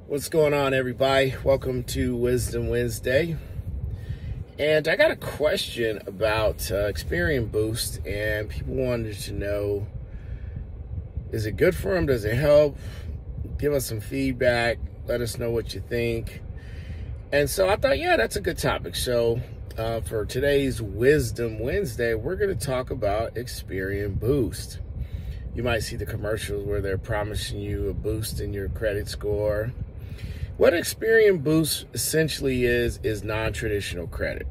What's going on, everybody? Welcome to Wisdom Wednesday. And I got a question about Experian Boost, and people wanted to know, is it good for them? Does it help? Give us some feedback. Let us know what you think. And so I thought, yeah, that's a good topic. So for today's Wisdom Wednesday, we're going to talk about Experian Boost. You might see the commercials where they're promising you a boost in your credit score. What Experian Boost essentially is non-traditional credit.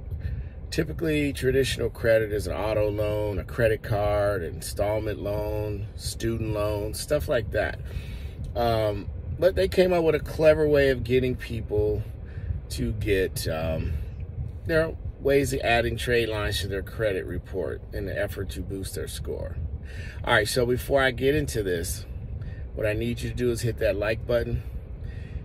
Typically, traditional credit is an auto loan, a credit card, installment loan, student loan, stuff like that. But they came up with a clever way of getting people to get their ways of adding trade lines to their credit report in the effort to boost their score. All right, so before I get into this, what I need you to do is hit that like button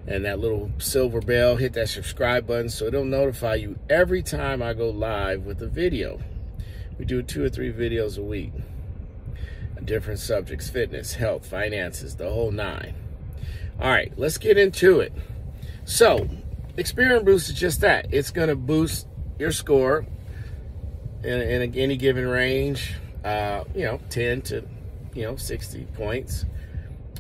and that little silver bell. Hit that subscribe button so it'll notify you every time I go live with a video. We do 2 or 3 videos a week. Different subjects: fitness, health, finances, the whole 9. All right, let's get into it. So, Experian Boost is just that. It's going to boost your score in any given range, 10 to 60 points.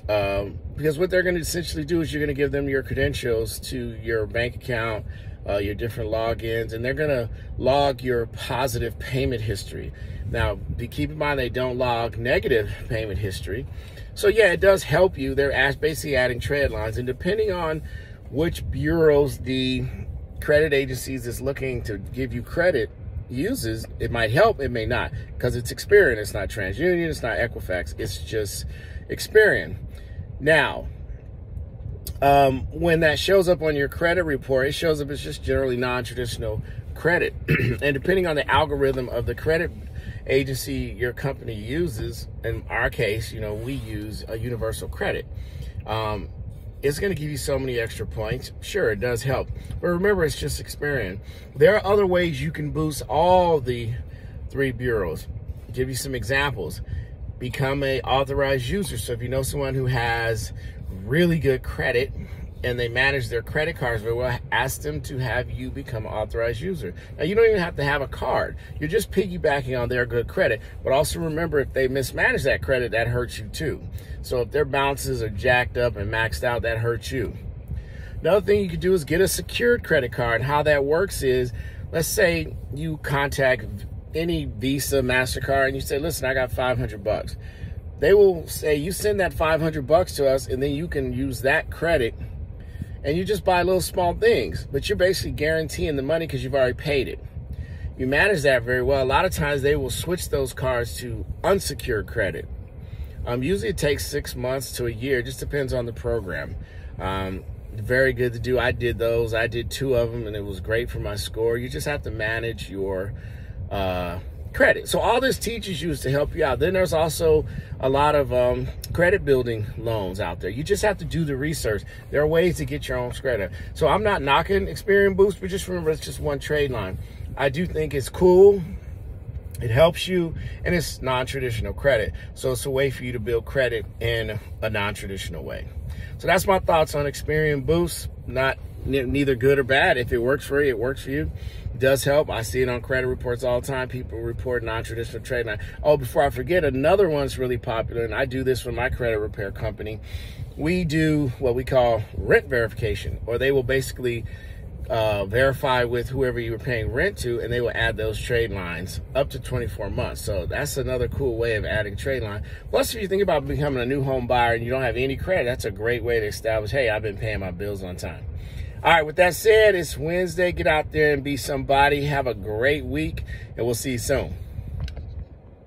Because what they're going to essentially do is you're going to give them your credentials to your bank account, your different logins, and they're going to log your positive payment history. Now, keep in mind they don't log negative payment history. So yeah, it does help you. They're basically adding trade lines, and depending on which bureaus the credit agencies is looking to give you credit uses, it might help, it may not, because it's Experian. It's not TransUnion, it's not Equifax, it's just Experian. Now, when that shows up on your credit report, it shows up as just generally non-traditional credit. And depending on the algorithm of the credit agency your company uses, in our case, we use a universal credit. It's going to give you so many extra points. Sure, it does help. But remember, it's just Experian. There are other ways you can boost all the 3 bureaus. I'll give you some examples. Become an authorized user. So if you know someone who has really good credit and they manage their credit cards very well, ask them to have you become an authorized user. Now, you don't even have to have a card. You're just piggybacking on their good credit. But also remember, if they mismanage that credit, that hurts you too. So if their balances are jacked up and maxed out, that hurts you. Another thing you could do is get a secured credit card. How that works is, let's say you contact any Visa, MasterCard, and you say, listen, I got $500. They will say, you send that $500 to us, and then you can use that credit, and you just buy little small things, but you're basically guaranteeing the money because you've already paid it. You manage that very well. A lot of times they will switch those cards to unsecured credit. Usually it takes 6 months to a year. It just depends on the program. Very good to do. I did those. I did 2 of them, and it was great for my score. You just have to manage your credit. So all this teaches you is to help you out. Then there's also a lot of credit building loans out there. You just have to do the research. There are ways to get your own credit. So I'm not knocking Experian Boost, but just remember, it's just one trade line. I do think it's cool. It helps you, and it's non-traditional credit. So it's a way for you to build credit in a non-traditional way. So that's my thoughts on Experian Boost. Neither good or bad. If it works for you, it works for you. It does help. I see it on credit reports all the time. People report non-traditional trade line. Oh, before I forget, another one's really popular, and I do this for my credit repair company. We do what we call rent verification, or they will basically verify with whoever you were paying rent to, and they will add those trade lines up to 24 months. So that's another cool way of adding trade line. Plus, if you think about becoming a new home buyer and you don't have any credit, that's a great way to establish, hey, I've been paying my bills on time. All right, with that said, it's Wednesday. Get out there and be somebody. Have a great week, and we'll see you soon.